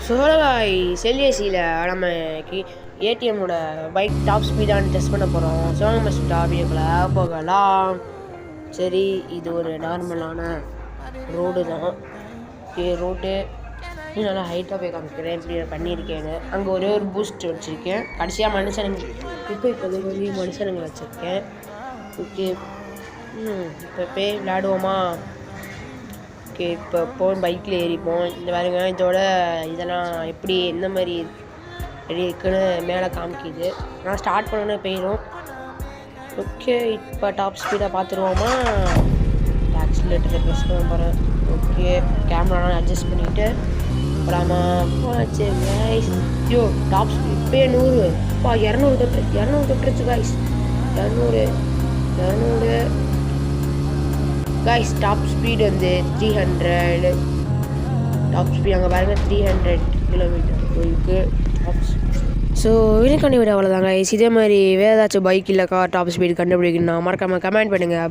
சோழகாய் செல்லியசியில் நம்ம ஏடிஎம்மோட bike top ஸ்பீடானு test பண்ண போகிறோம். சிவகங்கை ஸ்டாபியங்களை போகலாம். சரி, இது ஒரு நார்மலான ரோடு தான். ரோட்டு நல்லா ஹைட்டாக போய் காமிக்கிறேன் இப்படி பண்ணியிருக்கேன்னு. அங்கே ஒரே ஒரு பூஸ்ட் வச்சுருக்கேன். கடைசியாக மனுஷனுங்க இப்போதைக்கு மனுஷனுங்க வச்சுருக்கேன். ஓகே, இப்போ போய் விளையாடுவோமா? ஓகே, இப்போ பைக்கில் ஏறிப்போம். இந்த பாருங்க, இதெல்லாம் எப்படி எந்த மாதிரி ரெடி இருக்குன்னு மேலே காமிக்கிது. நான் ஸ்டார்ட் பண்ணோன்னே போயிடும். ஓகே, இப்போ டாப் ஸ்பீடாக பார்த்துருவோமா? ஆக்சிலேட்டரை ப்ரெஸ் பண்ண போகிறேன். ஓகே, கேமராலாம் அட்ஜஸ்ட் பண்ணிவிட்டு போடாமா போச்சு கைஸ். ஐயோ, டாப் ஸ்பீட் இப்போயே 100 200 தொட்டுருச்சு கைஸ். 200 கைஸ். டாப் ஸ்பீடு வந்து 300. டாப் ஸ்பீட் அங்கே பாருங்கள் 300 கிலோமீட்டர் போயிருக்கு டாப் ஸ்பீட். ஸோ வீடியோ அவ்வளோதாங்க கைஸ். இதே மாதிரி வேறு ஏதாச்சும் பைக் இல்லை கார் டாப் ஸ்பீடு கண்டுபிடிக்கணும்னா மறக்காமல் கமெண்ட் பண்ணுங்கள்.